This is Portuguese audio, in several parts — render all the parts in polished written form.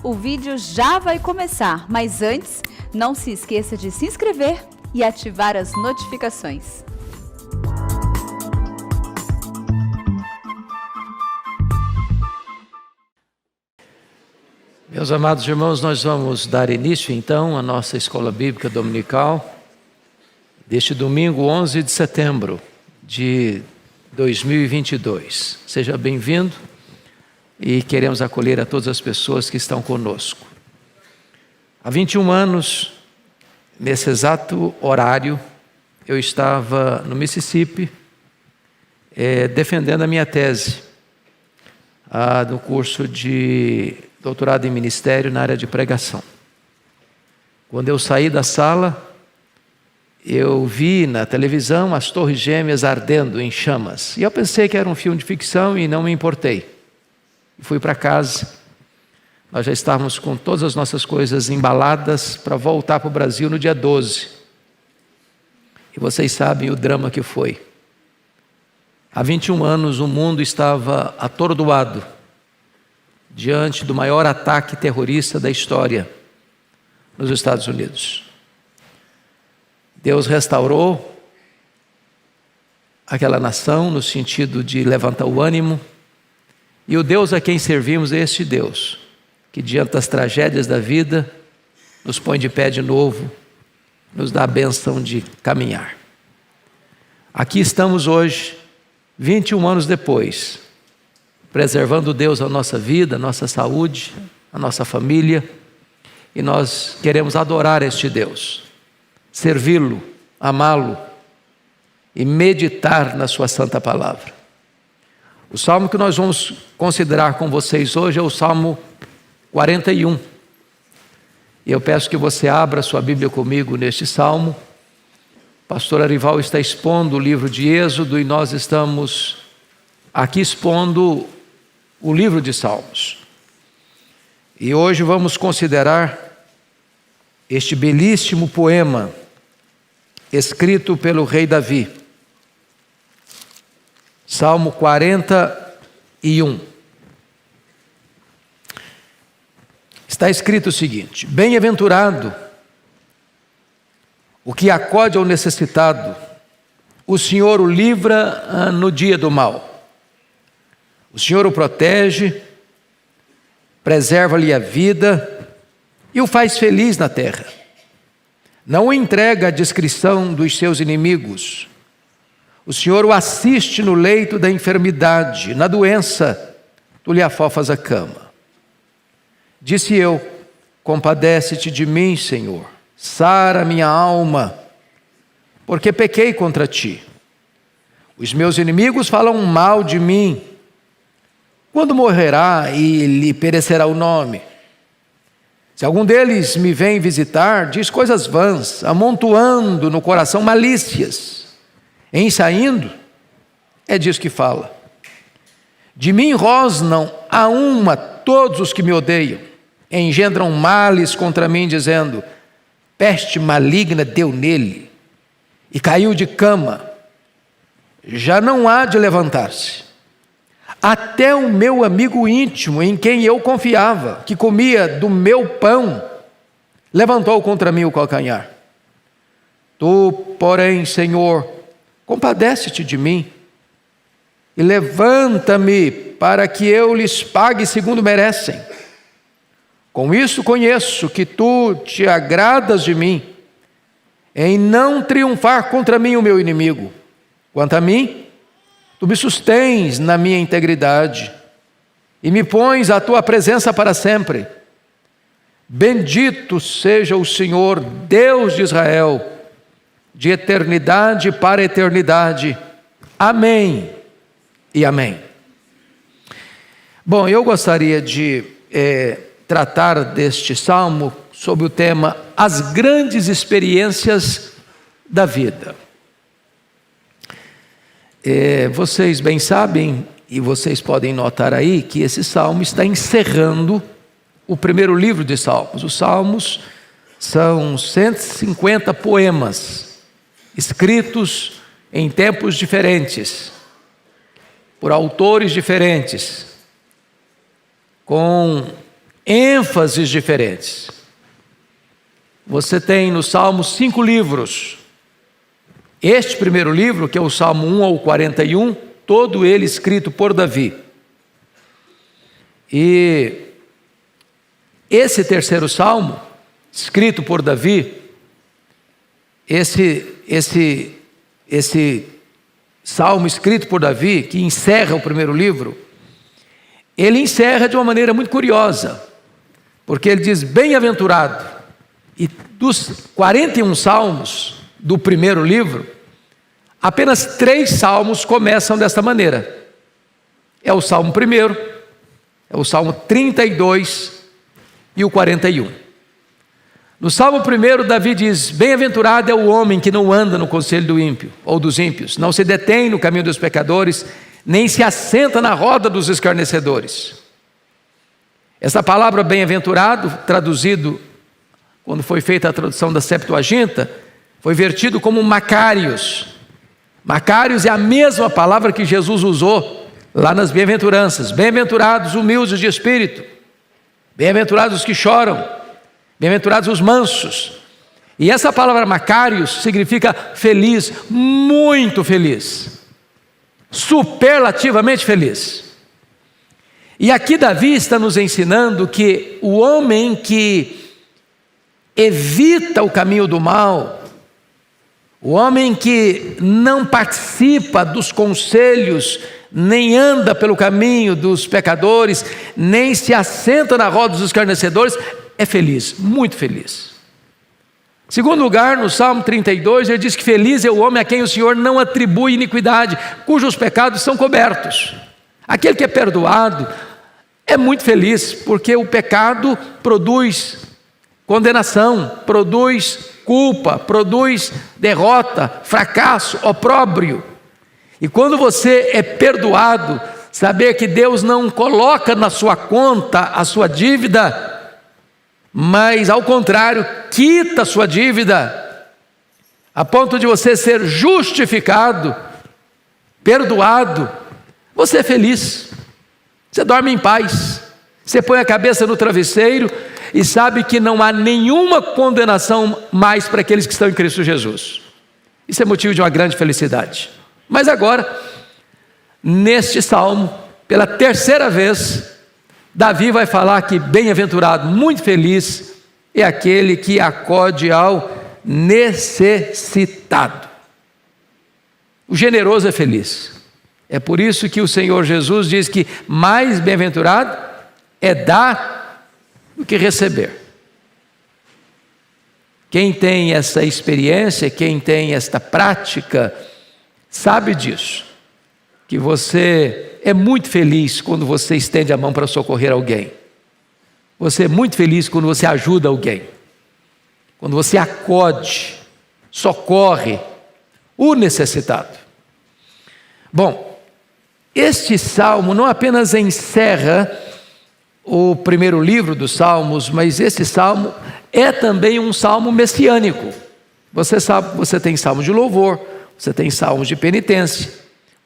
O vídeo já vai começar, mas antes, não se esqueça de se inscrever e ativar as notificações. Meus amados irmãos, nós vamos dar início então à nossa Escola Bíblica Dominical deste domingo 11 de setembro de 2022. Seja bem-vindo e queremos acolher a todas as pessoas que estão conosco. Há 21 anos, nesse exato horário, eu estava no Mississippi defendendo a minha tese no curso de doutorado em ministério na área de pregação. Quando eu saí da sala, eu vi na televisão as Torres Gêmeas ardendo em chamas. E eu pensei que era um filme de ficção e não me importei. Fui para casa. Nós já estávamos com todas as nossas coisas embaladas para voltar para o Brasil no dia 12. E vocês sabem o drama que foi. Há 21 anos o mundo estava atordoado diante do maior ataque terrorista da história nos Estados Unidos. Deus restaurou aquela nação no sentido de levantar o ânimo, e o Deus a quem servimos é este Deus, que diante das tragédias da vida, nos põe de pé de novo, nos dá a bênção de caminhar. Aqui estamos hoje, 21 anos depois, preservando Deus a nossa vida, a nossa saúde, a nossa família, e nós queremos adorar este Deus, servi-lo, amá-lo e meditar na sua santa palavra. O salmo que nós vamos considerar com vocês hoje é o Salmo 41. E eu peço que você abra sua Bíblia comigo neste salmo. O pastor Arival está expondo o livro de Êxodo e nós estamos aqui expondo o livro de Salmos. E hoje vamos considerar este belíssimo poema escrito pelo rei Davi. Salmo 41. Está escrito o seguinte: bem-aventurado o que acode ao necessitado, o Senhor o livra no dia do mal. O Senhor o protege, preserva-lhe a vida e o faz feliz na terra. Não o entrega à discrição dos seus inimigos. O Senhor o assiste no leito da enfermidade, na doença, tu lhe afofas a cama. Disse eu: compadece-te de mim, Senhor, sara minha alma, porque pequei contra ti. Os meus inimigos falam mal de mim. Quando morrerá e lhe perecerá o nome? Se algum deles me vem visitar, diz coisas vãs, amontoando no coração malícias. Em saindo, é disso que fala. De mim rosnam a uma todos os que me odeiam, engendram males contra mim, dizendo: peste maligna deu nele, e caiu de cama, já não há de levantar-se. Até o meu amigo íntimo, em quem eu confiava, que comia do meu pão, levantou contra mim o calcanhar. Tu, porém, Senhor, compadece-te de mim e levanta-me para que eu lhes pague segundo merecem. Com isso conheço que tu te agradas de mim, em não triunfar contra mim o meu inimigo. Quanto a mim, tu me sustens na minha integridade e me pões à tua presença para sempre. Bendito seja o Senhor, Deus de Israel, de eternidade para eternidade. Amém e amém. Bom, eu gostaria de tratar deste salmo sob o tema As Grandes Experiências da Vida. Vocês bem sabem, e vocês podem notar aí, que esse salmo está encerrando o primeiro livro de Salmos. Os Salmos são 150 poemas escritos em tempos diferentes, por autores diferentes, com ênfases diferentes. Você tem no Salmo 5 livros. Este primeiro livro, que é o Salmo 1 ao 41, todo ele escrito por Davi. E esse terceiro Salmo, escrito por Davi, esse Salmo escrito por Davi, que encerra o primeiro livro, ele encerra de uma maneira muito curiosa, porque ele diz, bem-aventurado. E dos 41 salmos do primeiro livro, apenas 3 salmos começam desta maneira. É o Salmo 1, é o Salmo 32 e o 41. No Salmo 1, Davi diz, bem-aventurado é o homem que não anda no conselho do ímpio, ou dos ímpios, não se detém no caminho dos pecadores, nem se assenta na roda dos escarnecedores. Essa palavra bem-aventurado, traduzido, quando foi feita a tradução da Septuaginta, foi vertido como Macários. Macários é a mesma palavra que Jesus usou lá nas bem-aventuranças. Bem-aventurados humildes de espírito, bem-aventurados os que choram, bem-aventurados os mansos. E essa palavra Macários significa feliz, muito feliz, superlativamente feliz. E aqui Davi está nos ensinando que o homem que evita o caminho do mal, o homem que não participa dos conselhos, nem anda pelo caminho dos pecadores, nem se assenta na roda dos escarnecedores, é feliz, muito feliz. Segundo lugar, no Salmo 32, ele diz que feliz é o homem a quem o Senhor não atribui iniquidade, cujos pecados são cobertos. Aquele que é perdoado é muito feliz, porque o pecado produz condenação, produz culpa, produz derrota, fracasso, opróbrio. E quando você é perdoado, saber que Deus não coloca na sua conta a sua dívida, mas ao contrário, quita a sua dívida, a ponto de você ser justificado, perdoado, você é feliz, você dorme em paz, você põe a cabeça no travesseiro e sabe que não há nenhuma condenação mais para aqueles que estão em Cristo Jesus. Isso é motivo de uma grande felicidade. Mas agora, neste salmo, pela terceira vez, Davi vai falar que bem-aventurado, muito feliz, é aquele que acode ao necessitado. O generoso é feliz. É por isso que o Senhor Jesus diz que mais bem-aventurado é dar do que receber. Quem tem essa experiência, quem tem esta prática, sabe disso, que você é muito feliz quando você estende a mão para socorrer alguém. Você é muito feliz quando você ajuda alguém, quando você acode, socorre o necessitado. Bom, este salmo não apenas encerra o primeiro livro dos Salmos, mas esse salmo é também um salmo messiânico. Você sabe, você tem salmos de louvor, você tem salmos de penitência,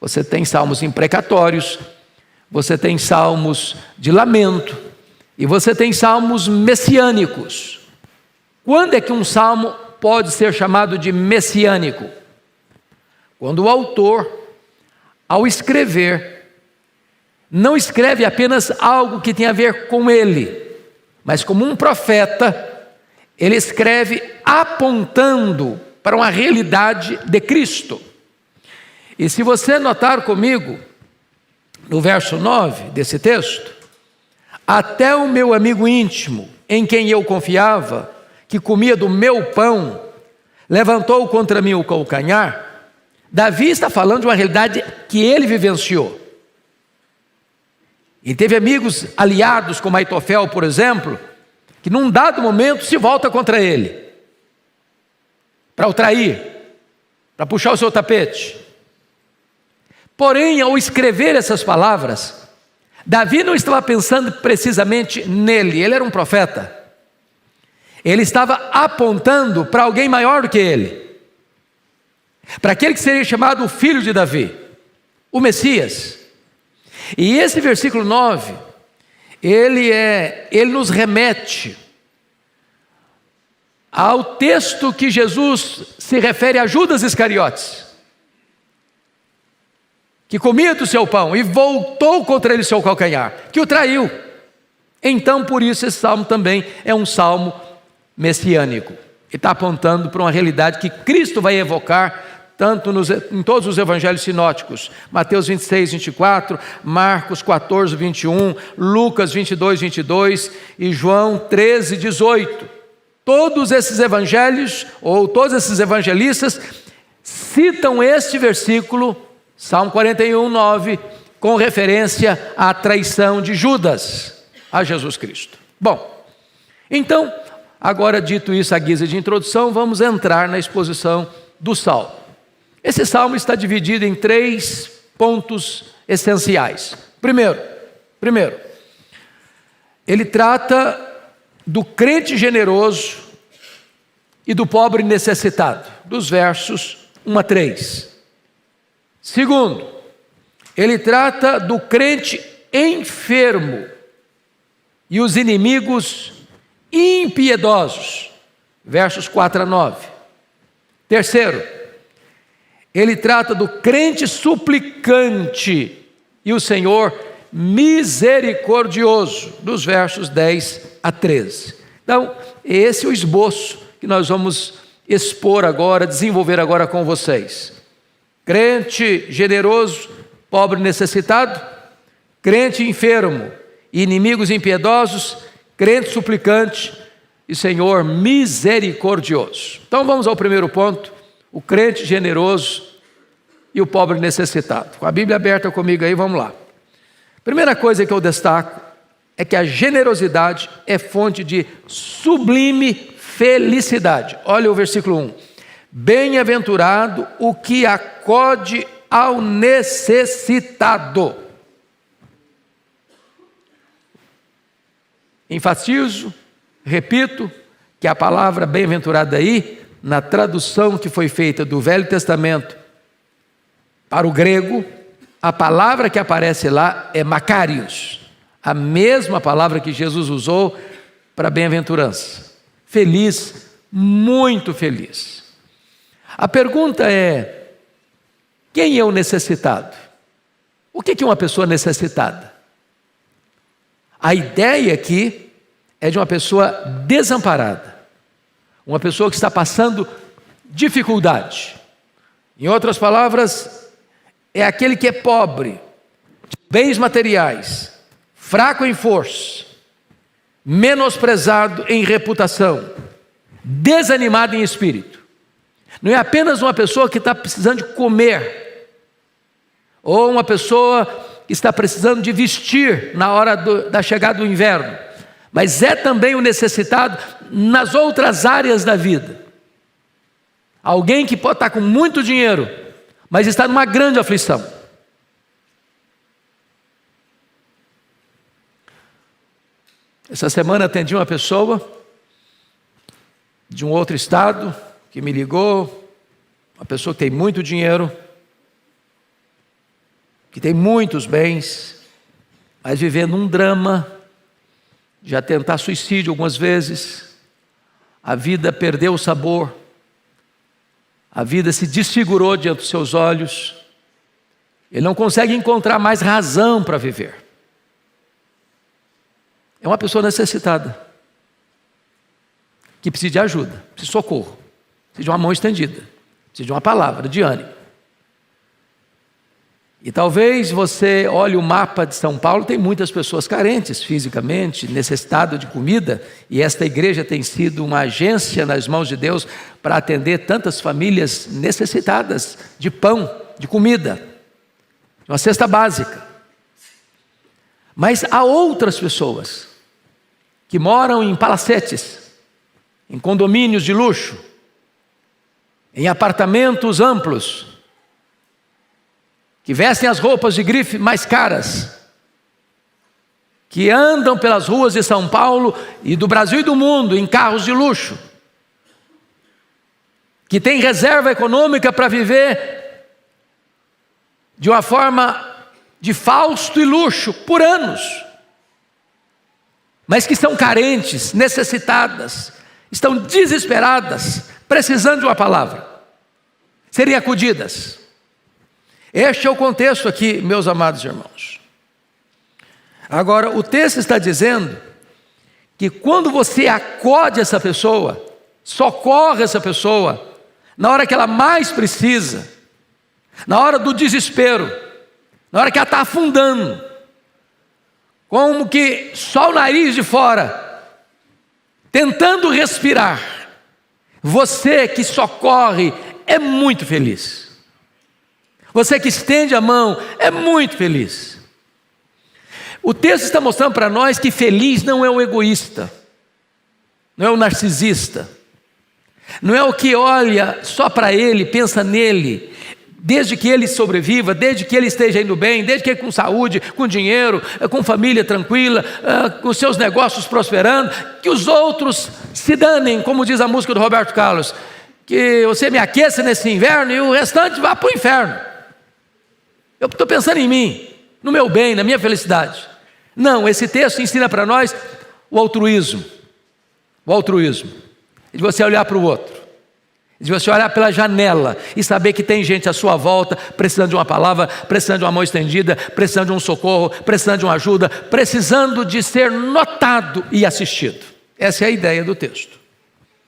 você tem salmos imprecatórios, você tem salmos de lamento, e você tem salmos messiânicos. Quando é que um salmo pode ser chamado de messiânico? Quando o autor, ao escrever, não escreve apenas algo que tem a ver com ele, mas como um profeta, ele escreve apontando para uma realidade de Cristo. E se você notar comigo, no verso 9 desse texto, até o meu amigo íntimo, em quem eu confiava, que comia do meu pão, levantou contra mim o calcanhar. Davi está falando de uma realidade que ele vivenciou. E teve amigos aliados, como Aitofel, por exemplo, que num dado momento se volta contra ele, para o trair, para puxar o seu tapete. Porém, ao escrever essas palavras, Davi não estava pensando precisamente nele, ele era um profeta. Ele estava apontando para alguém maior do que ele, para aquele que seria chamado o filho de Davi, o Messias. E esse versículo 9, ele nos remete ao texto que Jesus se refere a Judas Iscariotes, que comia do seu pão e voltou contra ele seu calcanhar, que o traiu. Então, por isso, esse salmo também é um salmo messiânico. Ele está apontando para uma realidade que Cristo vai evocar em todos os evangelhos sinóticos. Mateus 26, 24, Marcos 14, 21, Lucas 22, 22 e João 13, 18. Todos esses evangelhos, ou todos esses evangelistas, citam este versículo, Salmo 41, 9, com referência à traição de Judas a Jesus Cristo. Bom, então, agora dito isso à guisa de introdução, vamos entrar na exposição do salmo. Esse salmo está dividido em 3 pontos essenciais. Primeiro, ele trata do crente generoso e do pobre necessitado, dos versos 1 a 3. Segundo, ele trata do crente enfermo e os inimigos impiedosos, versos 4 a 9. Terceiro, ele trata do crente suplicante e o Senhor misericordioso, dos versos 10 a 13. Então, esse é o esboço que nós vamos expor agora, desenvolver agora com vocês. Crente generoso, pobre necessitado, crente enfermo, inimigos impiedosos, crente suplicante e Senhor misericordioso. Então vamos ao primeiro ponto, o crente generoso e o pobre necessitado. Com a Bíblia aberta comigo aí, vamos lá. Primeira coisa que eu destaco é que a generosidade é fonte de sublime felicidade. Olha o versículo 1. Bem-aventurado o que acode ao necessitado. Enfatizo, repito, que a palavra bem-aventurado aí, na tradução que foi feita do Velho Testamento para o grego, a palavra que aparece lá é makarios, a mesma palavra que Jesus usou para bem-aventurança. Feliz, muito feliz. A pergunta é: quem é o necessitado? O que é uma pessoa necessitada? A ideia aqui é de uma pessoa desamparada, uma pessoa que está passando dificuldade. Em outras palavras, é aquele que é pobre, de bens materiais, fraco em força, menosprezado em reputação, desanimado em espírito. Não é apenas uma pessoa que está precisando de comer, ou uma pessoa que está precisando de vestir na hora da chegada do inverno, mas é também o necessitado nas outras áreas da vida. Alguém que pode estar com muito dinheiro, mas está numa grande aflição. Essa semana atendi uma pessoa de um outro estado que me ligou, uma pessoa que tem muito dinheiro, que tem muitos bens, mas vivendo um drama, já tentar suicídio algumas vezes, a vida perdeu o sabor, a vida se desfigurou diante dos seus olhos, ele não consegue encontrar mais razão para viver. É uma pessoa necessitada, que precisa de ajuda, precisa de socorro, precisa de uma mão estendida, precisa de uma palavra de ânimo. E talvez você olhe o mapa de São Paulo, tem muitas pessoas carentes fisicamente, necessitadas de comida, e esta igreja tem sido uma agência nas mãos de Deus para atender tantas famílias necessitadas de pão, de comida, de uma cesta básica. Mas há outras pessoas que moram em palacetes, em condomínios de luxo, em apartamentos amplos, que vestem as roupas de grife mais caras, que andam pelas ruas de São Paulo e do Brasil e do mundo em carros de luxo, que têm reserva econômica para viver de uma forma de fausto e luxo por anos, mas que são carentes, necessitadas, estão desesperadas, precisando de uma palavra, serem acudidas. Este é o contexto aqui, meus amados irmãos. Agora, o texto está dizendo que quando você acode essa pessoa, socorre essa pessoa, na hora que ela mais precisa, na hora do desespero, na hora que ela está afundando, como que só o nariz de fora, tentando respirar, você que socorre é muito feliz. Você que estende a mão é muito feliz. O texto está mostrando para nós que feliz não é o egoísta, não é o narcisista, não é o que olha só para ele, pensa nele, desde que ele sobreviva, desde que ele esteja indo bem, desde que ele com saúde, com dinheiro, com família tranquila, com seus negócios prosperando, que os outros se danem, como diz a música do Roberto Carlos, que você me aqueça nesse inverno e o restante vá para o inferno. Eu estou pensando em mim, no meu bem, na minha felicidade. Não, esse texto ensina para nós o altruísmo. O altruísmo. De você olhar para o outro. De você olhar pela janela e saber que tem gente à sua volta precisando de uma palavra, precisando de uma mão estendida, precisando de um socorro, precisando de uma ajuda, precisando de ser notado e assistido. Essa é a ideia do texto.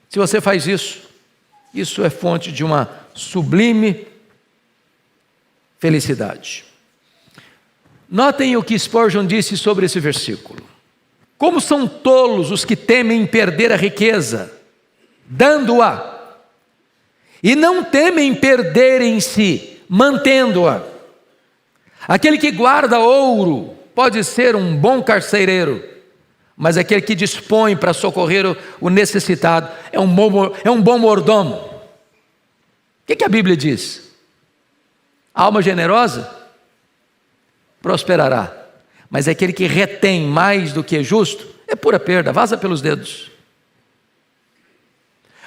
Se você faz isso, isso é fonte de uma sublime felicidade. Notem o que Spurgeon disse sobre esse versículo. Como são tolos os que temem perder a riqueza, dando-a, e não temem perderem-se, mantendo-a. Aquele que guarda ouro pode ser um bom carcereiro, mas aquele que dispõe para socorrer o necessitado é um bom mordomo. O que a Bíblia diz? A alma generosa prosperará, mas aquele que retém mais do que é justo é pura perda, vaza pelos dedos.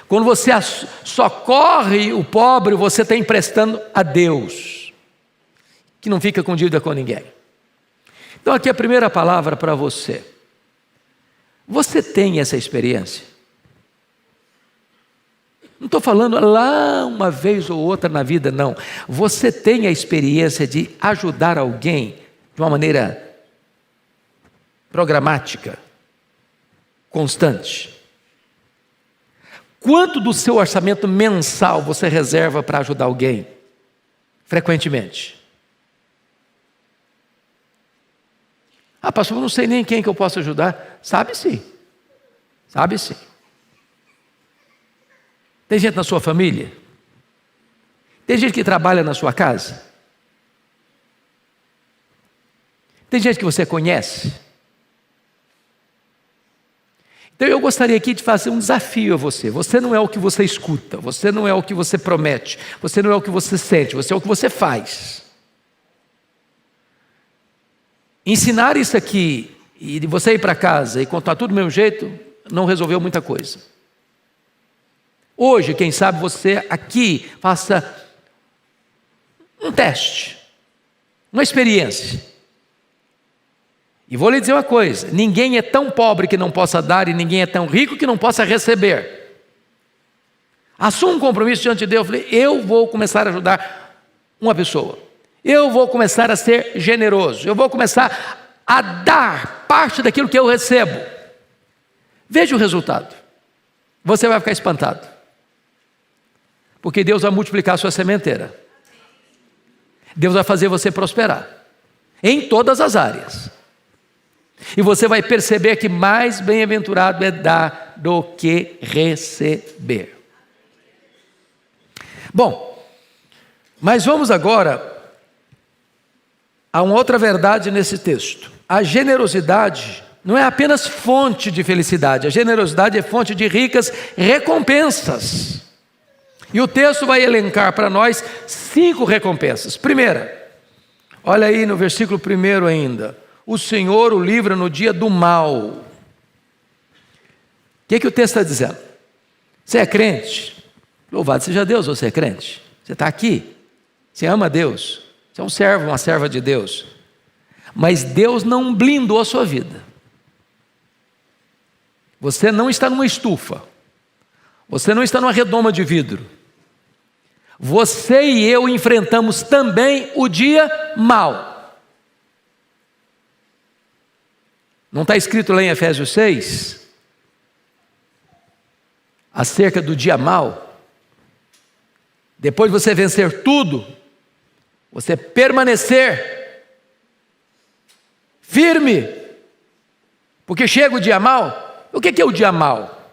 Quando você socorre o pobre, você está emprestando a Deus, que não fica com dívida com ninguém. Então aqui a primeira palavra para você. Você tem essa experiência? Não estou falando lá uma vez ou outra na vida, não. Você tem a experiência de ajudar alguém de uma maneira programática, constante. Quanto do seu orçamento mensal você reserva para ajudar alguém? Frequentemente. Ah, pastor, eu não sei nem quem que eu posso ajudar. Sabe sim. Sabe sim. Tem gente na sua família? Tem gente que trabalha na sua casa? Tem gente que você conhece? Então eu gostaria aqui de fazer um desafio a você. Você não é o que você escuta, você não é o que você promete, você não é o que você sente, você é o que você faz. Ensinar isso aqui e de você ir para casa e contar tudo do mesmo jeito, não resolveu muita coisa. Hoje, quem sabe você aqui faça um teste, uma experiência. E vou lhe dizer uma coisa, ninguém é tão pobre que não possa dar e ninguém é tão rico que não possa receber. Assuma um compromisso diante de Deus, eu vou começar a ajudar uma pessoa. Eu vou começar a ser generoso, eu vou começar a dar parte daquilo que eu recebo. Veja o resultado. Você vai ficar espantado. Porque Deus vai multiplicar a sua sementeira. Deus vai fazer você prosperar. Em todas as áreas. E você vai perceber que mais bem-aventurado é dar do que receber. Bom, mas vamos agora a uma outra verdade nesse texto. A generosidade não é apenas fonte de felicidade, a generosidade é fonte de ricas recompensas. E o texto vai elencar para nós 5 recompensas. Primeira, olha aí no versículo 1 ainda. O Senhor o livra no dia do mal. O que o texto está dizendo? Você é crente? Louvado seja Deus, você é crente. Você está aqui, você ama Deus, você é um servo, uma serva de Deus. Mas Deus não blindou a sua vida. Você não está numa estufa. Você não está numa redoma de vidro. Você e eu enfrentamos também o dia mau. Não está escrito lá em Efésios 6? Acerca do dia mau? Depois de você vencer tudo, você permanecer firme, porque chega o dia mau. O que é o dia mau?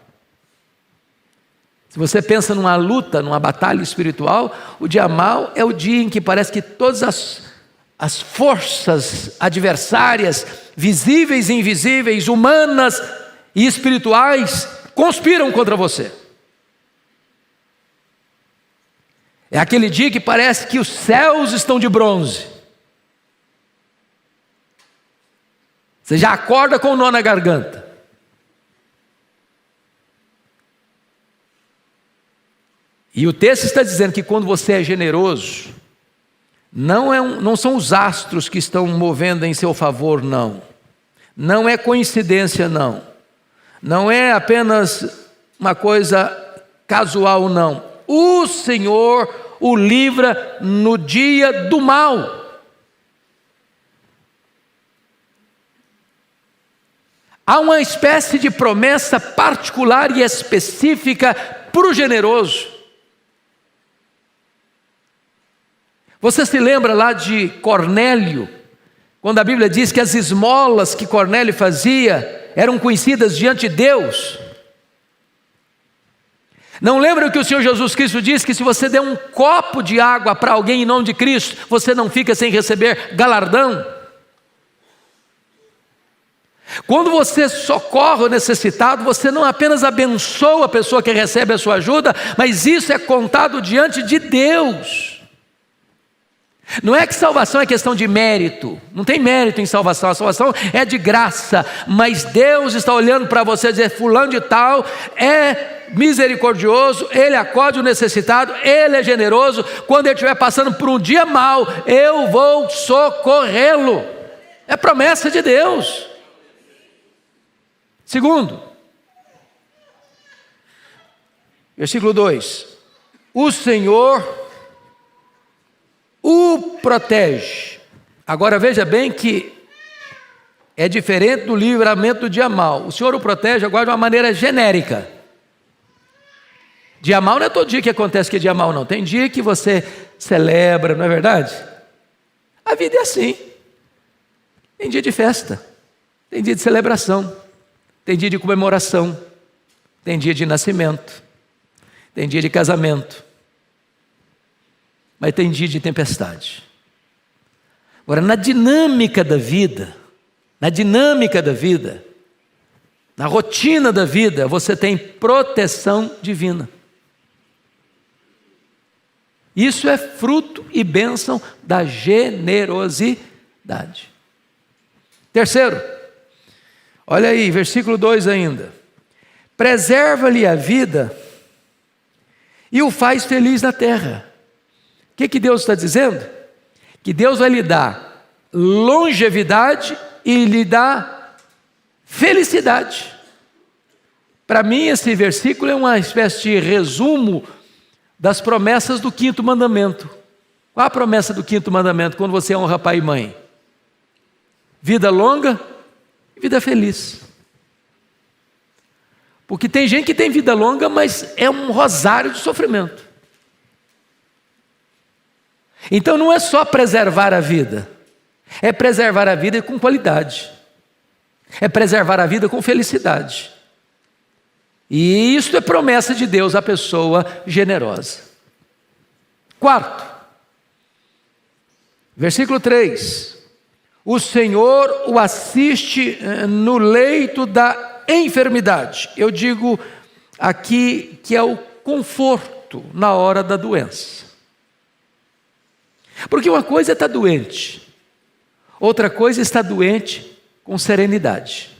Se você pensa numa luta, numa batalha espiritual, o dia mau é o dia em que parece que todas as forças adversárias, visíveis e invisíveis, humanas e espirituais, conspiram contra você. É aquele dia que parece que os céus estão de bronze. Você já acorda com o nó na garganta. E o texto está dizendo que quando você é generoso, não são os astros que estão movendo em seu favor, não. Não é coincidência, não. Não é apenas uma coisa casual, não. O Senhor o livra no dia do mal. Há uma espécie de promessa particular e específica para o generoso. Você se lembra lá de Cornélio, quando a Bíblia diz que as esmolas que Cornélio fazia eram conhecidas diante de Deus? Não lembra que o Senhor Jesus Cristo disse que se você der um copo de água para alguém em nome de Cristo, você não fica sem receber galardão? Quando você socorre o necessitado, você não apenas abençoa a pessoa que recebe a sua ajuda, mas isso é contado diante de Deus. Não é que salvação é questão de mérito, não tem mérito em salvação, a salvação é de graça, mas Deus está olhando para você e dizer, fulano de tal é misericordioso, ele acode o necessitado, ele é generoso, quando ele estiver passando por um dia mau, eu vou socorrê-lo. É promessa de Deus. Segundo, versículo 2, o Senhor o protege. Agora veja bem que é diferente do livramento do dia mau. O Senhor o protege agora de uma maneira genérica. Dia mau não é todo dia que acontece que é dia mau, não. Tem dia que você celebra, não é verdade? A vida é assim. Tem dia de festa, tem dia de celebração, tem dia de comemoração, tem dia de nascimento, tem dia de casamento, mas tem dia de tempestade. Agora, na dinâmica da vida, na rotina da vida, você tem proteção divina. Isso é fruto e bênção da generosidade. Terceiro, olha aí, versículo 2 ainda. Preserva-lhe a vida e o faz feliz na terra. O que Deus está dizendo? Que Deus vai lhe dar longevidade e lhe dá felicidade. Para mim, esse versículo é uma espécie de resumo das promessas do 5º mandamento. Qual a promessa do 5º mandamento quando você honra pai e mãe? Vida longa e vida feliz. Porque tem gente que tem vida longa, mas é um rosário de sofrimento. Então não é só preservar a vida, é preservar a vida com qualidade, é preservar a vida com felicidade. E isso é promessa de Deus à pessoa generosa. Quarto, versículo 3: o Senhor o assiste no leito da enfermidade. Eu digo aqui que é o conforto na hora da doença. Porque uma coisa é estar doente, outra coisa é estar doente com serenidade.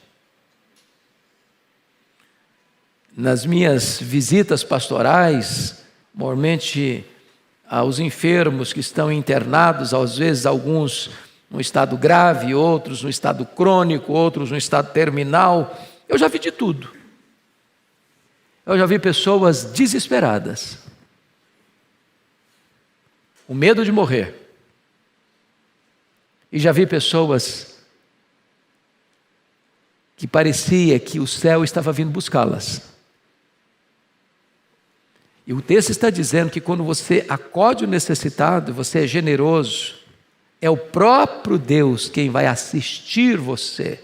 Nas minhas visitas pastorais, normalmente aos enfermos que estão internados, às vezes alguns no estado grave, outros no estado crônico, outros no estado terminal, eu já vi de tudo. Eu já vi pessoas desesperadas, com medo de morrer. E já vi pessoas que parecia que o céu estava vindo buscá-las. E o texto está dizendo que quando você acode o necessitado, você é generoso, é o próprio Deus quem vai assistir você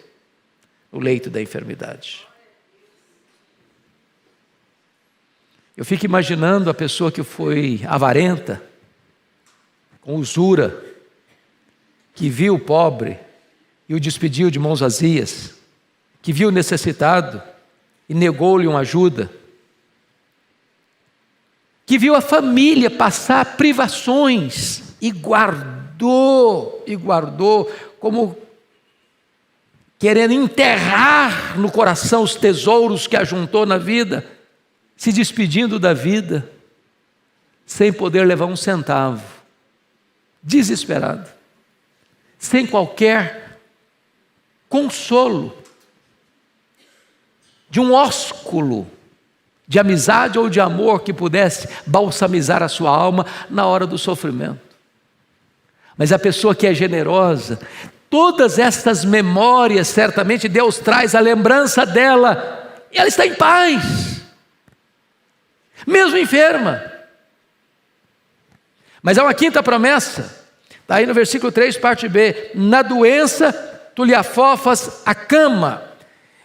no leito da enfermidade. Eu fico imaginando a pessoa que foi avarenta, com usura, que viu o pobre e o despediu de mãos vazias, que viu o necessitado e negou-lhe uma ajuda, que viu a família passar privações e guardou, como querendo enterrar no coração os tesouros que ajuntou na vida, se despedindo da vida, sem poder levar um centavo, desesperado, sem qualquer consolo, de um ósculo de amizade ou de amor que pudesse balsamizar a sua alma na hora do sofrimento. Mas a pessoa que é generosa, todas estas memórias, certamente Deus traz a lembrança dela, e ela está em paz, mesmo enferma. Mas há uma quinta promessa, está aí no versículo 3, parte B: na doença tu lhe afofas a cama.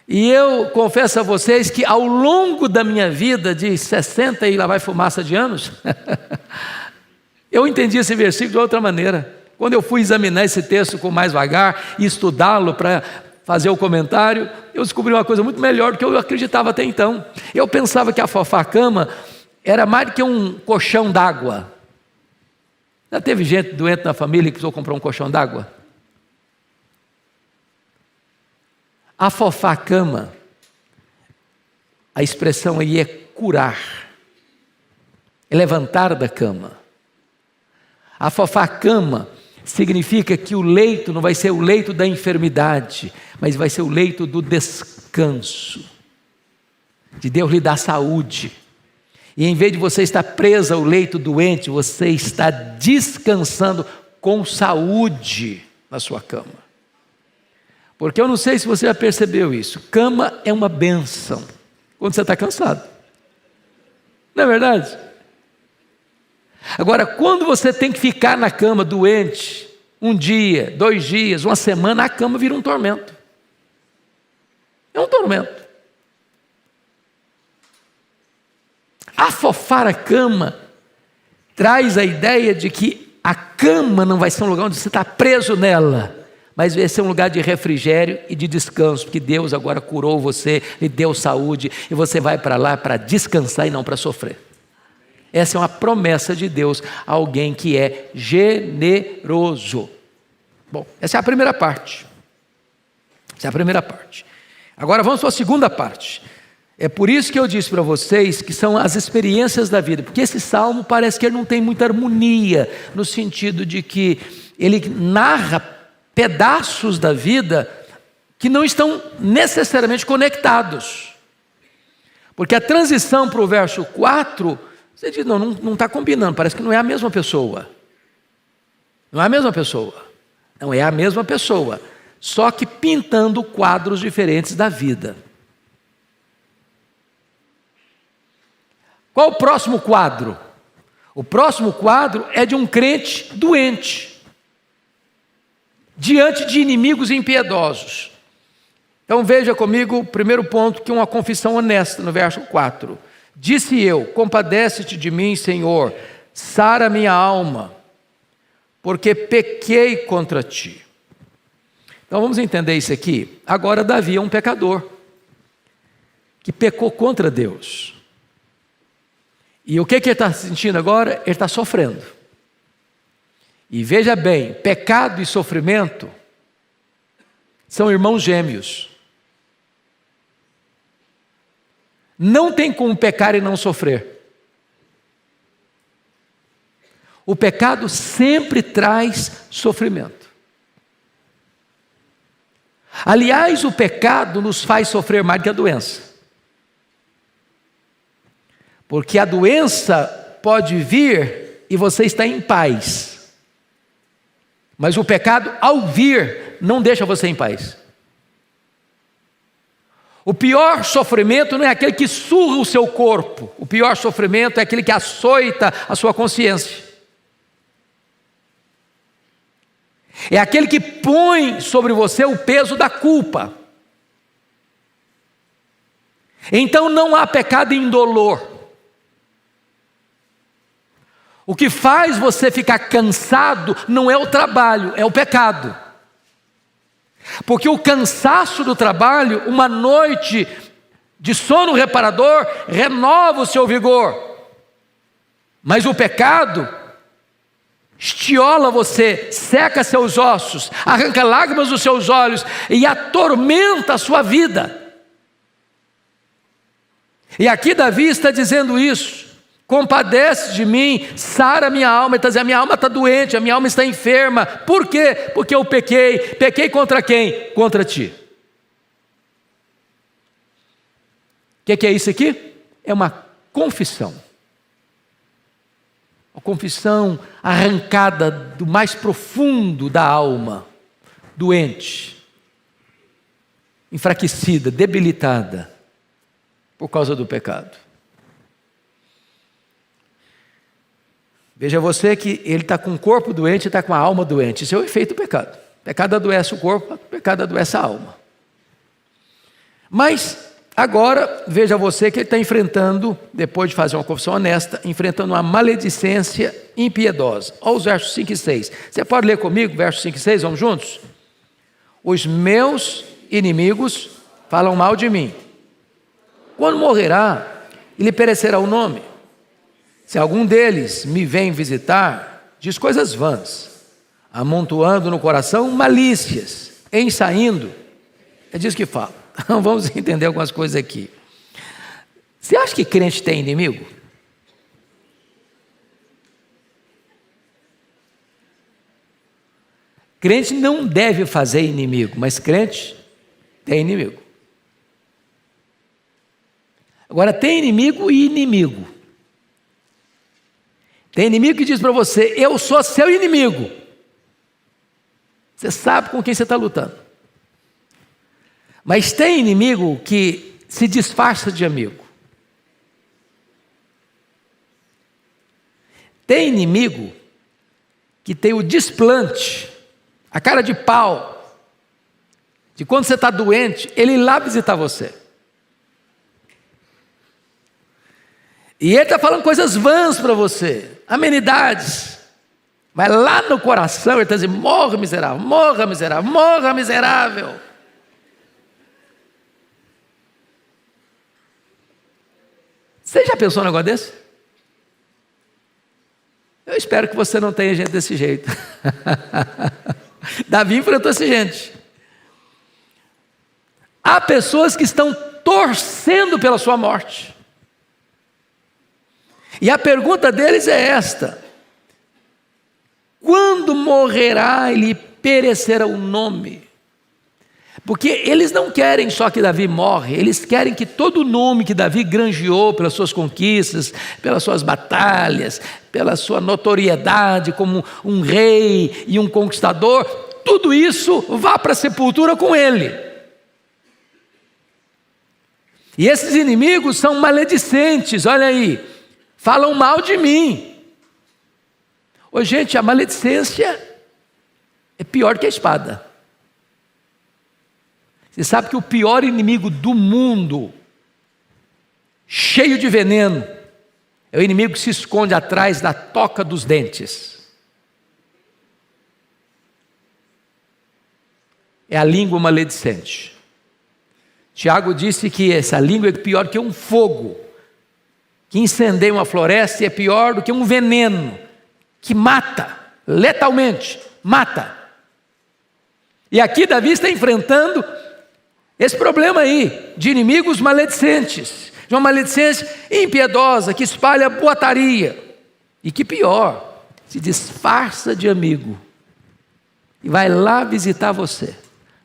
E eu confesso a vocês que ao longo da minha vida de 60 e lá vai fumaça de anos, eu entendi esse versículo de outra maneira. Quando eu fui examinar esse texto com mais vagar e estudá-lo para fazer o comentário, eu descobri uma coisa muito melhor do que eu acreditava até então. Eu pensava que afofar a cama era mais do que um colchão d'água. Já teve gente doente na família que precisou comprar um colchão d'água? Afofar a cama, a expressão aí é curar, é levantar da cama. Afofar a cama significa que o leito não vai ser o leito da enfermidade, mas vai ser o leito do descanso, de Deus lhe dar saúde. E em vez de você estar presa ao leito doente, você está descansando com saúde na sua cama. Porque eu não sei se você já percebeu isso, cama é uma bênção quando você está cansado, não é verdade? Agora, quando você tem que ficar na cama doente, um dia, 2 dias, uma semana, a cama vira um tormento. É um tormento. Afofar a cama traz a ideia de que a cama não vai ser um lugar onde você está preso nela, mas vai ser um lugar de refrigério e de descanso, porque Deus agora curou você, lhe deu saúde, e você vai para lá para descansar e não para sofrer. Essa é uma promessa de Deus a alguém que é generoso. Bom, essa é a primeira parte. Essa é a primeira parte. Agora vamos para a segunda parte. É por isso que eu disse para vocês que são as experiências da vida, porque esse salmo parece que ele não tem muita harmonia, no sentido de que ele narra pedaços da vida que não estão necessariamente conectados. Porque a transição para o verso 4, você diz, não está combinando, parece que não é a mesma pessoa. Não é a mesma pessoa. Não é a mesma pessoa, só que pintando quadros diferentes da vida. Qual o próximo quadro? O próximo quadro é de um crente doente, diante de inimigos impiedosos. Então veja comigo o primeiro ponto, que é uma confissão honesta no verso 4. Disse eu, compadece-te de mim, Senhor, sara minha alma, porque pequei contra ti. Então vamos entender isso aqui. Agora Davi é um pecador, que pecou contra Deus. E o que ele está sentindo agora? Ele está sofrendo. E veja bem, pecado e sofrimento são irmãos gêmeos. Não tem como pecar e não sofrer. O pecado sempre traz sofrimento. Aliás, o pecado nos faz sofrer mais do que a doença. Porque a doença pode vir e você está em paz. Mas o pecado, ao vir, não deixa você em paz. O pior sofrimento não é aquele que surra o seu corpo. O pior sofrimento é aquele que açoita a sua consciência. É aquele que põe sobre você o peso da culpa. Então não há pecado indolor. O que faz você ficar cansado não é o trabalho, é o pecado. Porque o cansaço do trabalho, uma noite de sono reparador, renova o seu vigor. Mas o pecado estiola você, seca seus ossos, arranca lágrimas dos seus olhos e atormenta a sua vida. E aqui Davi está dizendo isso. Compadece de mim, sara minha alma. Ele está dizendo, a minha alma está doente, a minha alma está enferma. Por quê? Porque eu pequei. Pequei contra quem? Contra ti. O que é isso aqui? É uma confissão. Uma confissão arrancada do mais profundo da alma, doente, enfraquecida, debilitada, por causa do pecado. Veja você que ele está com o corpo doente e está com a alma doente. Isso é o efeito do pecado. O pecado adoece o corpo, o pecado adoece a alma. Mas agora, veja você que ele está enfrentando, depois de fazer uma confissão honesta, enfrentando uma maledicência impiedosa. Olha os versos 5 e 6. Você pode ler comigo, versos 5 e 6, vamos juntos? Os meus inimigos falam mal de mim. Quando morrerá, lhe perecerá o nome. Se algum deles me vem visitar, diz coisas vãs, amontoando no coração malícias, ensaindo. É disso que fala. Então vamos entender algumas coisas aqui. Você acha que crente tem inimigo? Crente não deve fazer inimigo, mas crente tem inimigo. Agora tem inimigo e inimigo. Tem inimigo que diz para você, eu sou seu inimigo. Você sabe com quem você está lutando. Mas tem inimigo que se disfarça de amigo. Tem inimigo que tem o desplante, a cara de pau, de quando você está doente, ele ir lá visitar você. E ele está falando coisas vãs para você, amenidades. Mas lá no coração ele está dizendo, morra miserável, morra miserável, morra miserável. Você já pensou num negócio desse? Eu espero que você não tenha gente desse jeito. Davi enfrentou essa gente. Há pessoas que estão torcendo pela sua morte. E a pergunta deles é esta: quando morrerá e lhe perecerá o nome? Porque eles não querem só que Davi morre, eles querem que todo o nome que Davi granjeou pelas suas conquistas, pelas suas batalhas, pela sua notoriedade como um rei e um conquistador, tudo isso vá para a sepultura com ele. E esses inimigos são maledicentes, olha aí, falam mal de mim. Ô, gente, a maledicência é pior que a espada. Você sabe que o pior inimigo do mundo, cheio de veneno, é o inimigo que se esconde atrás da toca dos dentes. É a língua maledicente. Tiago disse que essa língua é pior que um fogo, que incendeia uma floresta, e é pior do que um veneno, que mata, letalmente, mata. E aqui Davi está enfrentando esse problema aí, de inimigos maledicentes, de uma maledicência impiedosa, que espalha boataria, e que pior, se disfarça de amigo, e vai lá visitar você,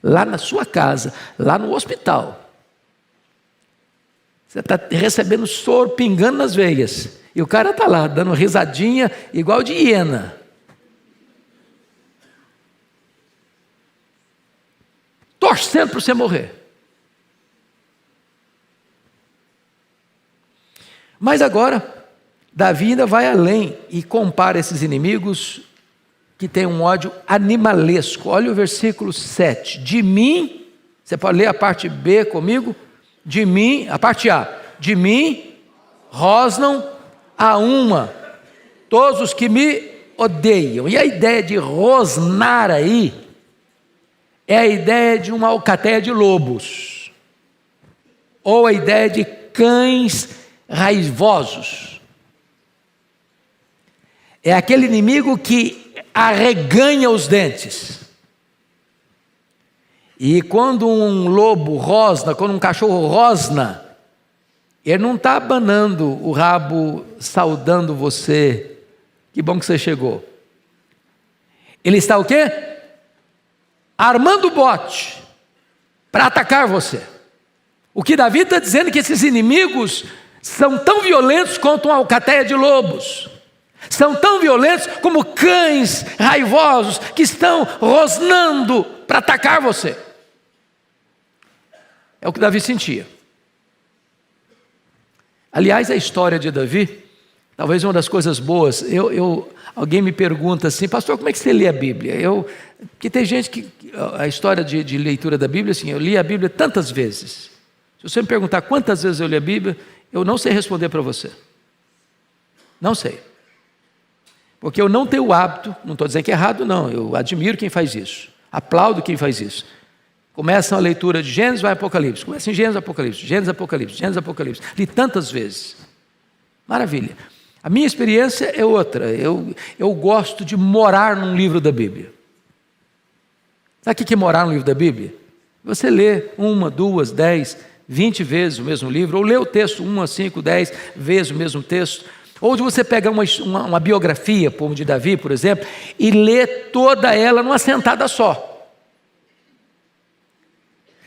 lá na sua casa, lá no hospital, Você está recebendo soro pingando nas veias. E o cara está lá, dando risadinha, igual de hiena. Torcendo para você morrer. Mas agora, Davi ainda vai além e compara esses inimigos que têm um ódio animalesco. Olha o versículo 7. De mim, você pode ler a parte B comigo? De mim, a parte A. De mim rosnam a uma todos os que me odeiam. E a ideia de rosnar aí é a ideia de uma alcateia de lobos, ou a ideia de cães raivosos. É aquele inimigo que arreganha os dentes. E quando um lobo rosna, quando um cachorro rosna, ele não está abanando o rabo, saudando você. Que bom que você chegou. Ele está o quê? Armando o bote para atacar você. O que Davi está dizendo é que esses inimigos são tão violentos quanto uma alcateia de lobos. São tão violentos como cães raivosos que estão rosnando para atacar você. É o que Davi sentia. Aliás, a história de Davi, talvez uma das coisas boas, alguém me pergunta assim, pastor, como é que você lê a Bíblia? Porque tem gente que, a história de leitura da Bíblia, assim, eu li a Bíblia tantas vezes. Se você me perguntar quantas vezes eu li a Bíblia, eu não sei responder para você. Não sei. Porque eu não tenho o hábito, não estou dizendo que é errado, não, eu admiro quem faz isso, aplaudo quem faz isso. Começa a leitura de Gênesis, vai Apocalipse. Começa em Gênesis, Apocalipse, Gênesis, Apocalipse, Gênesis, Apocalipse. Li tantas vezes. Maravilha. A minha experiência é outra. Eu gosto de morar num livro da Bíblia. Sabe o que é morar no livro da Bíblia? Você lê 1, 2, 10, 20 vezes o mesmo livro, ou lê o texto 1 a 5, 10 vezes o mesmo texto. Ou de você pegar uma biografia, como de Davi, por exemplo, e ler toda ela numa sentada só.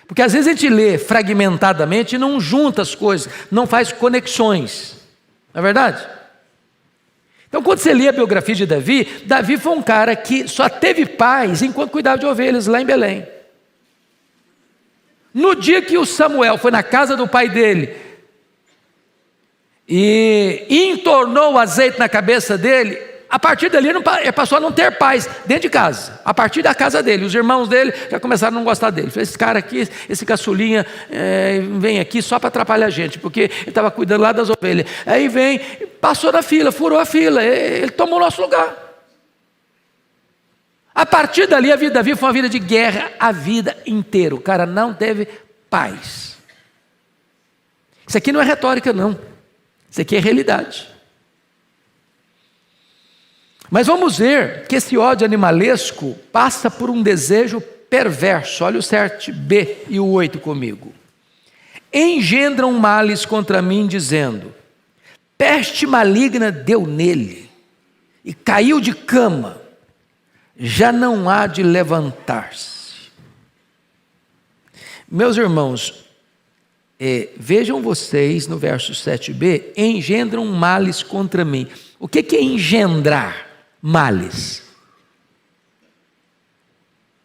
Porque às vezes a gente lê fragmentadamente e não junta as coisas, não faz conexões. Não é verdade? Então, quando você lê a biografia de Davi, Davi foi um cara que só teve paz enquanto cuidava de ovelhas lá em Belém. No dia que o Samuel foi na casa do pai dele e entornou o azeite na cabeça dele, a partir dali ele passou a não ter paz dentro de casa, a partir da casa dele. Os irmãos dele já começaram a não gostar dele. Esse cara aqui, esse caçulinha, vem aqui só para atrapalhar a gente, porque ele estava cuidando lá das ovelhas. Aí vem, passou na fila, furou a fila, ele tomou o nosso lugar. A partir dali a vida de Davi foi uma vida de guerra a vida inteira. O cara não teve paz. Isso aqui não é retórica não, isso aqui é realidade. Mas vamos ver que esse ódio animalesco passa por um desejo perverso. Olha o 7b e o 8 comigo. Engendram males contra mim, dizendo: peste maligna deu nele, e caiu de cama, já não há de levantar-se. Meus irmãos, vejam vocês no verso 7b, engendram males contra mim. O que é engendrar males?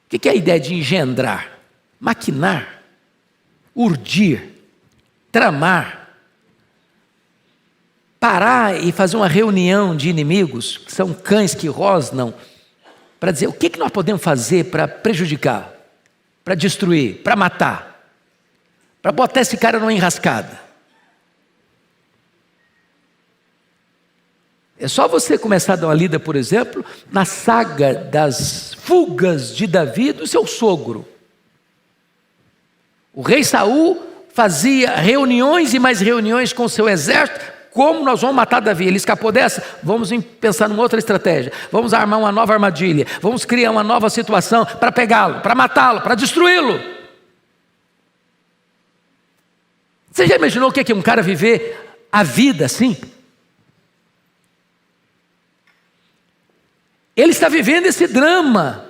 O que é a ideia de engendrar? Maquinar, urdir, tramar, parar e fazer uma reunião de inimigos, que são cães que rosnam, para dizer o que nós podemos fazer para prejudicar, para destruir, para matar, para botar esse cara numa enrascada. É só você começar a dar uma lida, por exemplo, na saga das fugas de Davi do seu sogro. O rei Saul fazia reuniões e mais reuniões com o seu exército. Como nós vamos matar Davi? Ele escapou dessa? Vamos pensar numa outra estratégia. Vamos armar uma nova armadilha. Vamos criar uma nova situação para pegá-lo, para matá-lo, para destruí-lo. Você já imaginou o que é um cara viver a vida assim? Ele está vivendo esse drama.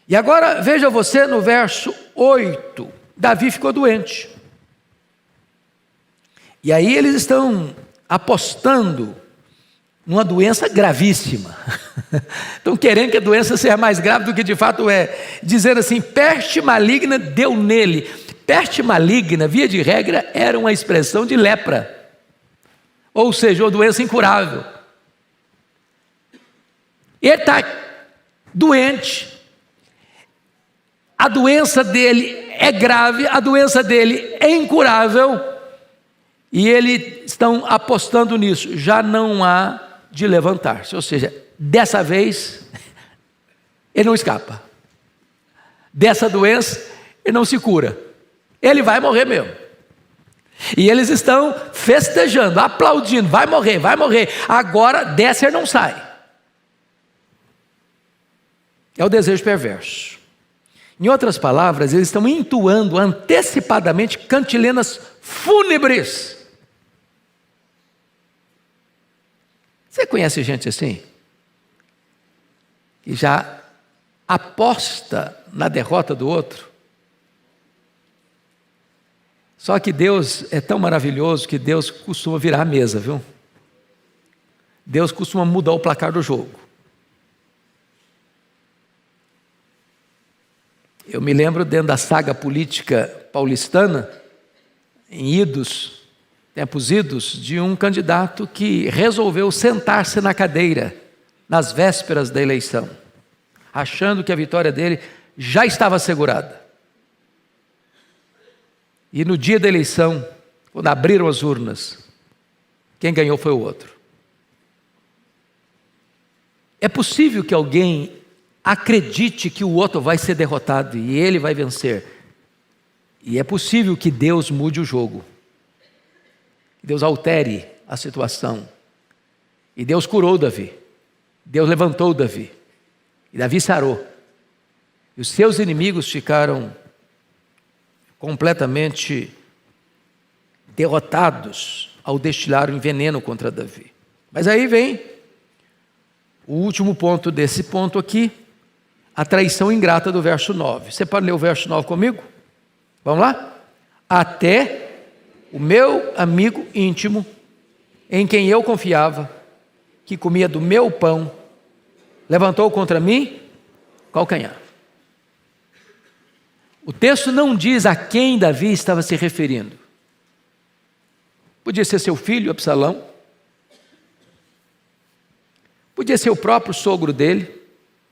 E agora veja você no verso 8. Davi ficou doente. E aí eles estão apostando numa doença gravíssima. Estão querendo que a doença seja mais grave do que de fato é. Dizendo assim, peste maligna deu nele. Peste maligna, via de regra, era uma expressão de lepra. Ou seja, uma doença incurável. Ele está doente. A doença dele é grave, a doença dele é incurável. E eles estão apostando nisso. Já não há de levantar-se. Ou seja, dessa vez, ele não escapa. Dessa doença, ele não se cura. Ele vai morrer mesmo. E eles estão festejando, aplaudindo, vai morrer, vai morrer. Agora, dessa ele não sai. É o desejo perverso. Em outras palavras, eles estão entoando antecipadamente cantilenas fúnebres. Você conhece gente assim? Que já aposta na derrota do outro? Só que Deus é tão maravilhoso que Deus costuma virar a mesa, viu? Deus costuma mudar o placar do jogo. Eu me lembro dentro da saga política paulistana, em tempos idos, de um candidato que resolveu sentar-se na cadeira nas vésperas da eleição, achando que a vitória dele já estava assegurada. E no dia da eleição, quando abriram as urnas, quem ganhou foi o outro. É possível que alguém acredite que o outro vai ser derrotado e ele vai vencer. E é possível que Deus mude o jogo. Que Deus altere a situação. E Deus curou Davi. Deus levantou Davi. E Davi sarou. E os seus inimigos ficaram completamente derrotados ao destilarem veneno contra Davi. Mas aí vem o último ponto desse ponto aqui, a traição ingrata do verso 9. Você pode ler o verso 9 comigo? Vamos lá? Até o meu amigo íntimo, em quem eu confiava, que comia do meu pão, levantou contra mim calcanhar. O texto não diz a quem Davi estava se referindo. Podia ser seu filho, Absalão. Podia ser o próprio sogro dele,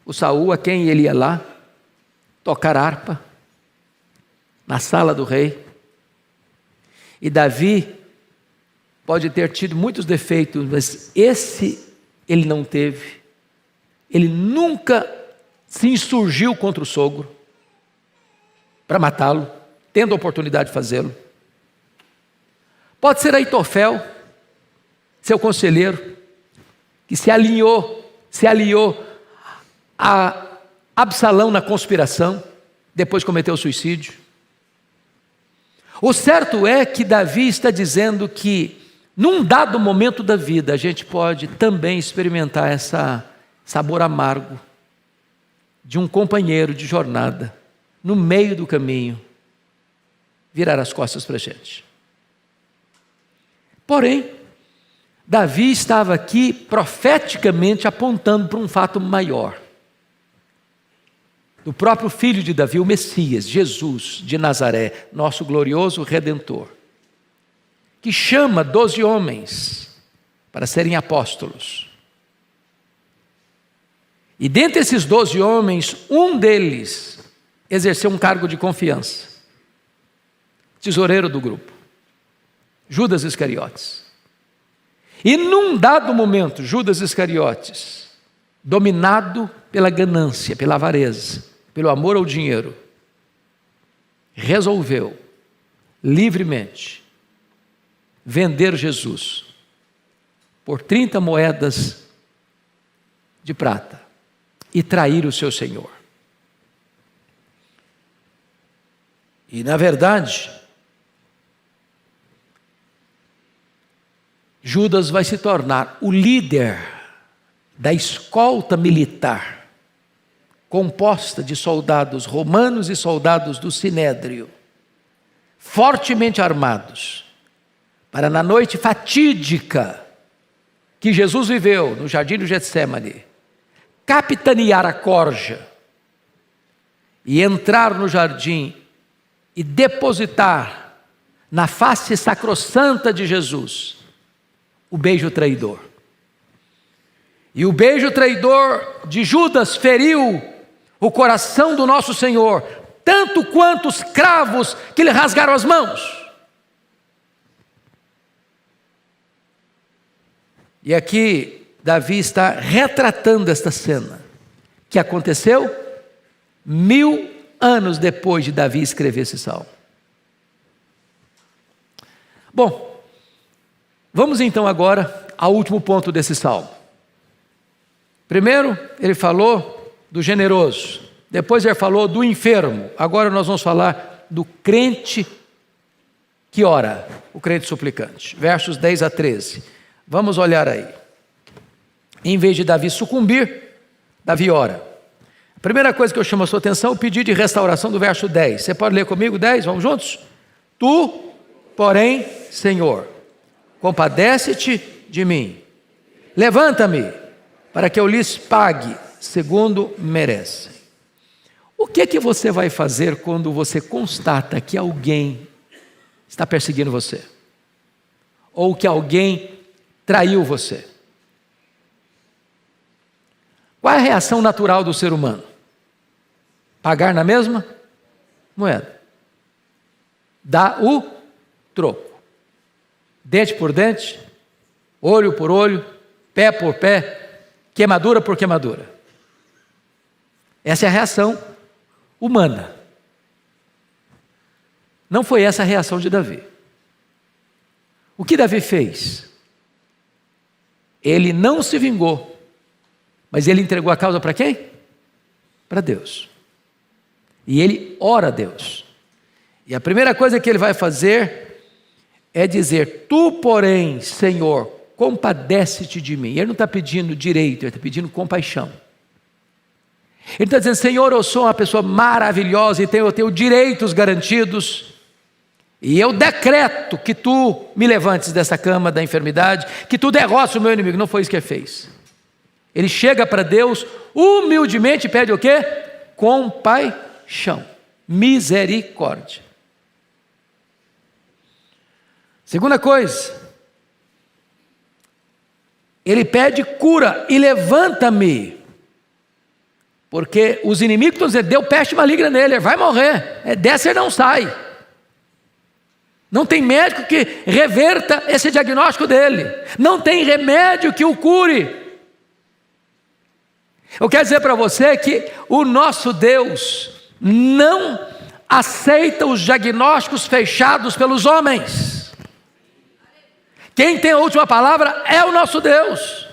o Saul, a quem ele ia lá tocar harpa na sala do rei. E Davi pode ter tido muitos defeitos, mas esse ele não teve. Ele nunca se insurgiu contra o sogro para matá-lo, tendo a oportunidade de fazê-lo. Pode ser Aitofel, seu conselheiro, que se aliou a Absalão na conspiração, depois cometeu suicídio. O certo é que Davi está dizendo que, num dado momento da vida, a gente pode também experimentar esse sabor amargo de um companheiro de jornada, no meio do caminho, virar as costas para a gente. Porém, Davi estava aqui profeticamente apontando para um fato maior. Do próprio filho de Davi, o Messias, Jesus de Nazaré, nosso glorioso Redentor, que chama 12 homens para serem apóstolos. E dentre esses 12 homens, um deles exerceu um cargo de confiança, tesoureiro do grupo, Judas Iscariotes. E num dado momento, Judas Iscariotes, dominado pela ganância, pela avareza, pelo amor ao dinheiro, resolveu livremente vender Jesus por 30 moedas de prata e trair o seu Senhor. E na verdade, Judas vai se tornar o líder da escolta militar, composta de soldados romanos e soldados do Sinédrio, fortemente armados, para na noite fatídica que Jesus viveu no jardim do Getsemane, capitanear a corja e entrar no jardim e depositar na face sacrossanta de Jesus o beijo traidor. E o beijo traidor de Judas feriu o coração do nosso Senhor, tanto quanto os cravos que lhe rasgaram as mãos. E aqui Davi está retratando esta cena, que aconteceu 1000 anos depois de Davi escrever esse salmo. Bom, vamos então agora ao último ponto desse salmo. Primeiro, ele falou do generoso. Depois ele falou do enfermo. Agora nós vamos falar do crente que ora, o crente suplicante. Versos 10 a 13. Vamos olhar aí. Em vez de Davi sucumbir, Davi ora. A primeira coisa que eu chamo a sua atenção é o pedido de restauração do verso 10. Você pode ler comigo 10? Vamos juntos? Tu, porém, Senhor, compadece-te de mim. Levanta-me, para que eu lhes pague segundo merecem. O que é que você vai fazer quando você constata que alguém está perseguindo você? Ou que alguém traiu você? Qual é a reação natural do ser humano? Pagar na mesma moeda. Dá o troco. Dente por dente, olho por olho, pé por pé, queimadura por queimadura. Essa é a reação humana. Não foi essa a reação de Davi. O que Davi fez? Ele não se vingou, mas ele entregou a causa para quem? Para Deus. E ele ora a Deus. E a primeira coisa que ele vai fazer é dizer: tu, porém, Senhor, compadece-te de mim. Ele não está pedindo direito, ele está pedindo compaixão. Ele está dizendo: Senhor, eu sou uma pessoa maravilhosa e eu tenho direitos garantidos, e eu decreto que tu me levantes dessa cama da enfermidade, que tu derrotes o meu inimigo. Não foi isso que ele fez. Ele chega para Deus, humildemente pede o quê? Compaixão, misericórdia. Segunda coisa, ele pede cura e levanta-me, porque os inimigos estão dizendo: deu peste maligna nele, ele vai morrer, dessa ele não sai. Não tem médico que reverta esse diagnóstico dele, não tem remédio que o cure. Eu quero dizer para você que o nosso Deus não aceita os diagnósticos fechados pelos homens. Quem tem a última palavra é o nosso Deus.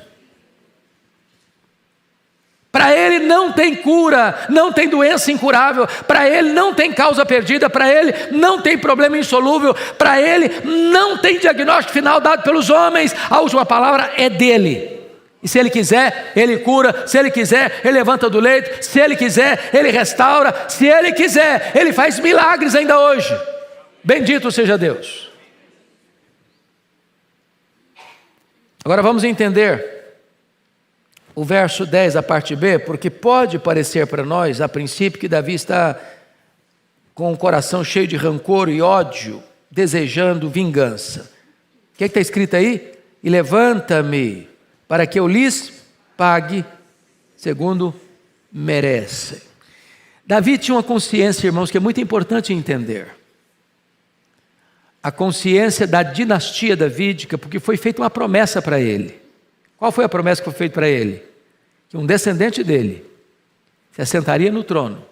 Para Ele não tem cura, não tem doença incurável, para Ele não tem causa perdida, para Ele não tem problema insolúvel, para Ele não tem diagnóstico final dado pelos homens. A última palavra é dele. E se Ele quiser, Ele cura. Se Ele quiser, Ele levanta do leito. Se Ele quiser, Ele restaura. Se Ele quiser, Ele faz milagres ainda hoje. Bendito seja Deus. Agora vamos entender o verso 10, a parte B, porque pode parecer para nós, a princípio, que Davi está com o coração cheio de rancor e ódio, desejando vingança. O que está escrito aí? E levanta-me, para que eu lhes pague segundo merecem. Davi tinha uma consciência, irmãos, que é muito importante entender. A consciência da dinastia davídica, porque foi feita uma promessa para ele. Qual foi a promessa que foi feita para ele? Que um descendente dele se assentaria no trono,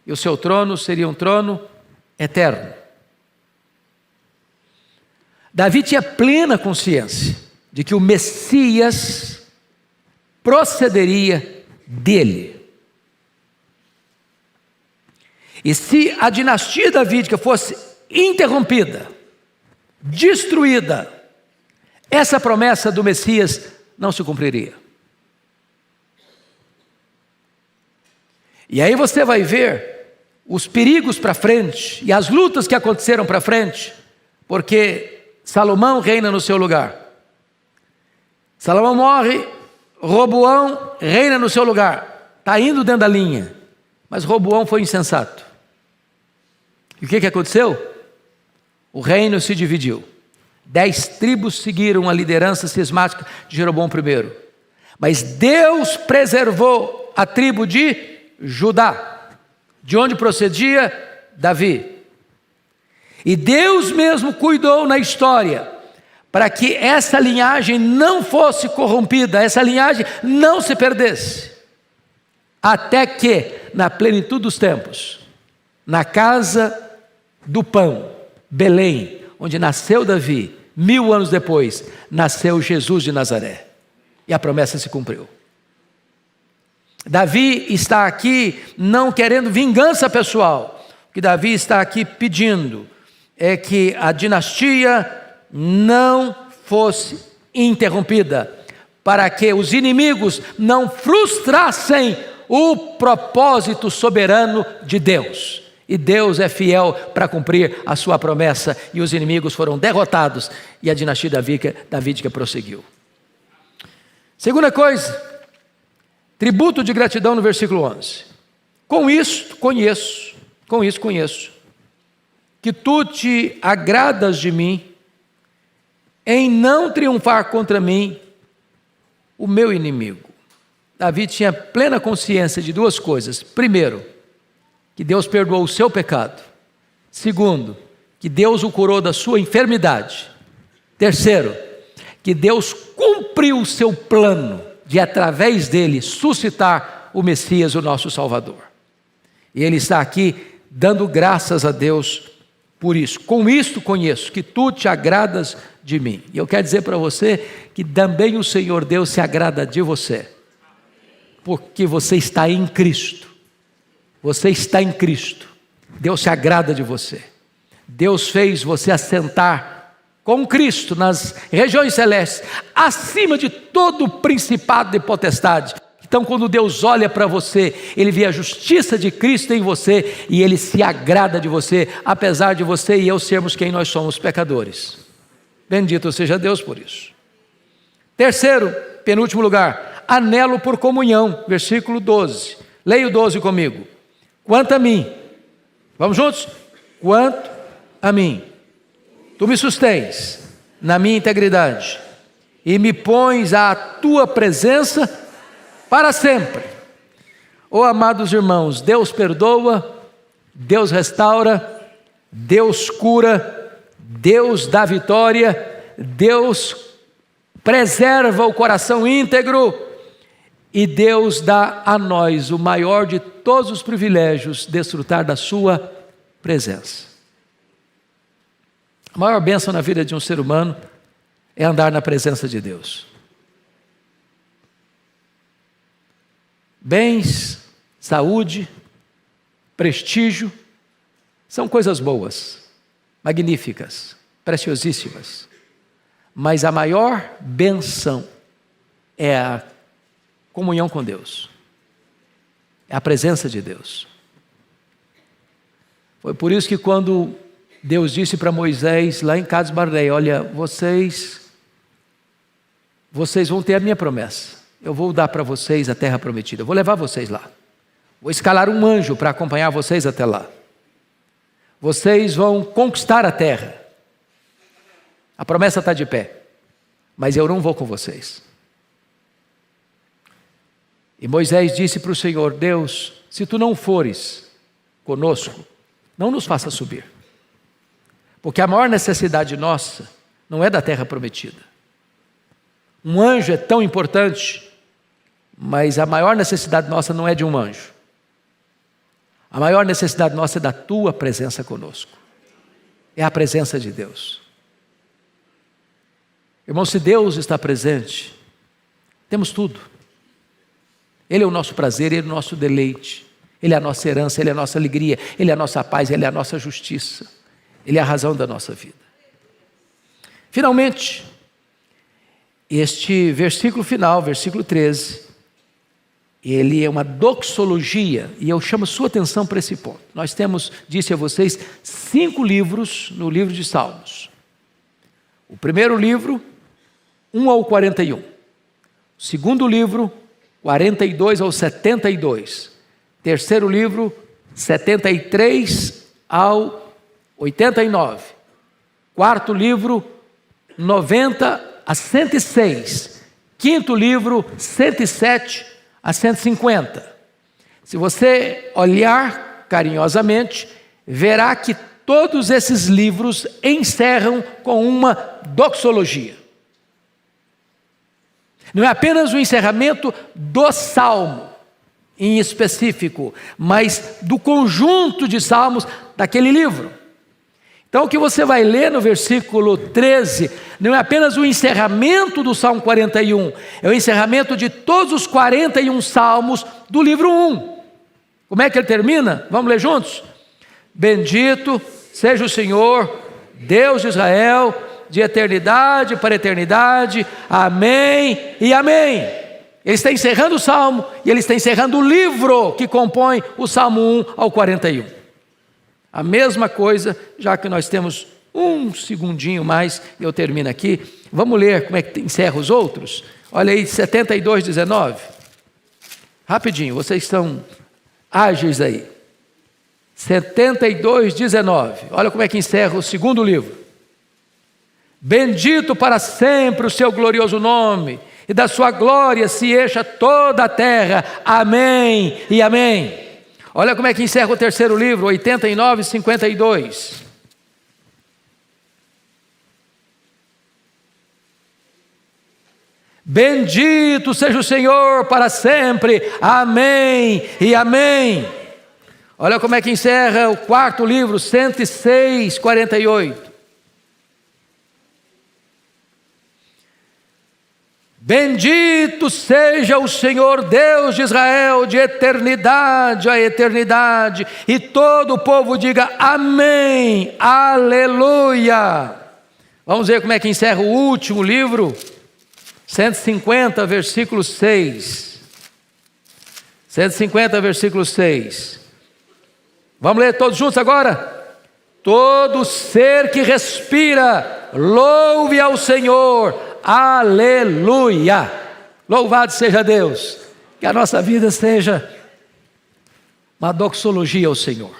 e o seu trono seria um trono eterno. Davi tinha plena consciência de que o Messias procederia dele. E se a dinastia davídica fosse interrompida, destruída, essa promessa do Messias não se cumpriria. E aí você vai ver os perigos para frente e as lutas que aconteceram para frente, porque Salomão reina no seu lugar. Salomão morre, Roboão reina no seu lugar. Está indo dentro da linha. Mas Roboão foi insensato. E o que aconteceu? O reino se dividiu. 10 tribos seguiram a liderança cismática de Jeroboão I. Mas Deus preservou a tribo de Judá, de onde procedia Davi. E Deus mesmo cuidou na história para que essa linhagem não fosse corrompida, essa linhagem não se perdesse. Até que, na plenitude dos tempos, na casa do pão, Belém, onde nasceu Davi, 1000 anos depois, nasceu Jesus de Nazaré. E a promessa se cumpriu. Davi está aqui não querendo vingança pessoal. O que Davi está aqui pedindo é que a dinastia não fosse interrompida, para que os inimigos não frustrassem o propósito soberano de Deus. E Deus é fiel para cumprir a sua promessa, e os inimigos foram derrotados, e a dinastia davídica prosseguiu. Segunda coisa, tributo de gratidão no versículo 11. Com isso conheço, que tu te agradas de mim, em não triunfar contra mim o meu inimigo. Davi tinha plena consciência de duas coisas. Primeiro, que Deus perdoou o seu pecado. Segundo, que Deus o curou da sua enfermidade. Terceiro, que Deus cumpriu o seu plano de, através dele, suscitar o Messias, o nosso Salvador. E ele está aqui dando graças a Deus por isso. Com isto conheço que tu te agradas de mim. E eu quero dizer para você que também o Senhor Deus se agrada de você, porque você está em Cristo. Você está em Cristo. Deus se agrada de você. Deus fez você assentar com Cristo nas regiões celestes, acima de todo o principado e potestade. Então, quando Deus olha para você, Ele vê a justiça de Cristo em você, e Ele se agrada de você, apesar de você e eu sermos quem nós somos, pecadores. Bendito seja Deus por isso. Terceiro, penúltimo lugar, anelo por comunhão, versículo 12. Leia o 12 comigo. Quanto a mim, vamos juntos? Quanto a mim, tu me sustens na minha integridade e me pões à tua presença para sempre. Oh, amados irmãos, Deus perdoa, Deus restaura, Deus cura, Deus dá vitória, Deus preserva o coração íntegro, e Deus dá a nós o maior de todos os privilégios, desfrutar da sua presença. A maior bênção na vida de um ser humano é andar na presença de Deus. Bens, saúde, prestígio, são coisas boas, magníficas, preciosíssimas. Mas a maior bênção é a comunhão com Deus, é a presença de Deus. Foi por isso que quando Deus disse para Moisés, lá em Cades Barneia, olha, vocês vão ter a minha promessa, eu vou dar para vocês a terra prometida, eu vou levar vocês lá, vou escalar um anjo para acompanhar vocês até lá, vocês vão conquistar a terra, a promessa está de pé, mas eu não vou com vocês. E Moisés disse para o Senhor, Deus, se tu não fores conosco, não nos faça subir, porque a maior necessidade nossa não é da terra prometida. Um anjo é tão importante, mas a maior necessidade nossa não é de um anjo. A maior necessidade nossa é da tua presença conosco, é a presença de Deus. Irmão, se Deus está presente, temos tudo. Ele é o nosso prazer, Ele é o nosso deleite, Ele é a nossa herança, Ele é a nossa alegria, Ele é a nossa paz, Ele é a nossa justiça, Ele é a razão da nossa vida. Finalmente, este versículo final, versículo 13, ele é uma doxologia, e eu chamo sua atenção para esse ponto. Nós temos, disse a vocês, 5 livros no livro de Salmos. O primeiro livro, 1 ao 41. O segundo livro, 42 ao 72. Terceiro livro, 73 ao 89. Quarto livro, 90 a 106. Quinto livro, 107 a 150. Se você olhar carinhosamente, verá que todos esses livros encerram com uma doxologia. Não é apenas o encerramento do salmo em específico, mas do conjunto de salmos daquele livro. Então o que você vai ler no versículo 13 não é apenas o encerramento do Salmo 41, é o encerramento de todos os 41 salmos do livro 1. Como é que ele termina? Vamos ler juntos? Bendito seja o Senhor, Deus de Israel, de eternidade para eternidade, amém e amém. Ele está encerrando o salmo e ele está encerrando o livro que compõe o Salmo 1 ao 41. A mesma coisa, já que nós temos um segundinho mais, eu termino aqui. Vamos ler como é que encerra os outros? Olha aí, 72, 19. Rapidinho, vocês estão ágeis aí. 72, 19. Olha como é que encerra o segundo livro. Bendito para sempre o seu glorioso nome, e da sua glória se encha toda a terra. Amém e amém. Olha como é que encerra o terceiro livro, 89 e 52. Bendito seja o Senhor para sempre. Amém e amém. Olha como é que encerra o quarto livro, 106, 48. Bendito seja o Senhor Deus de Israel, de eternidade a eternidade. E todo o povo diga amém, aleluia. Vamos ver como é que encerra o último livro, 150, versículo 6. 150, versículo 6. Vamos ler todos juntos agora? Todo ser que respira, louve ao Senhor. Aleluia! Louvado seja Deus. Que a nossa vida seja uma doxologia ao Senhor.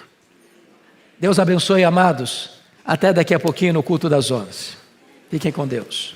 Deus abençoe, amados. Até daqui a pouquinho no culto das 11. Fiquem com Deus.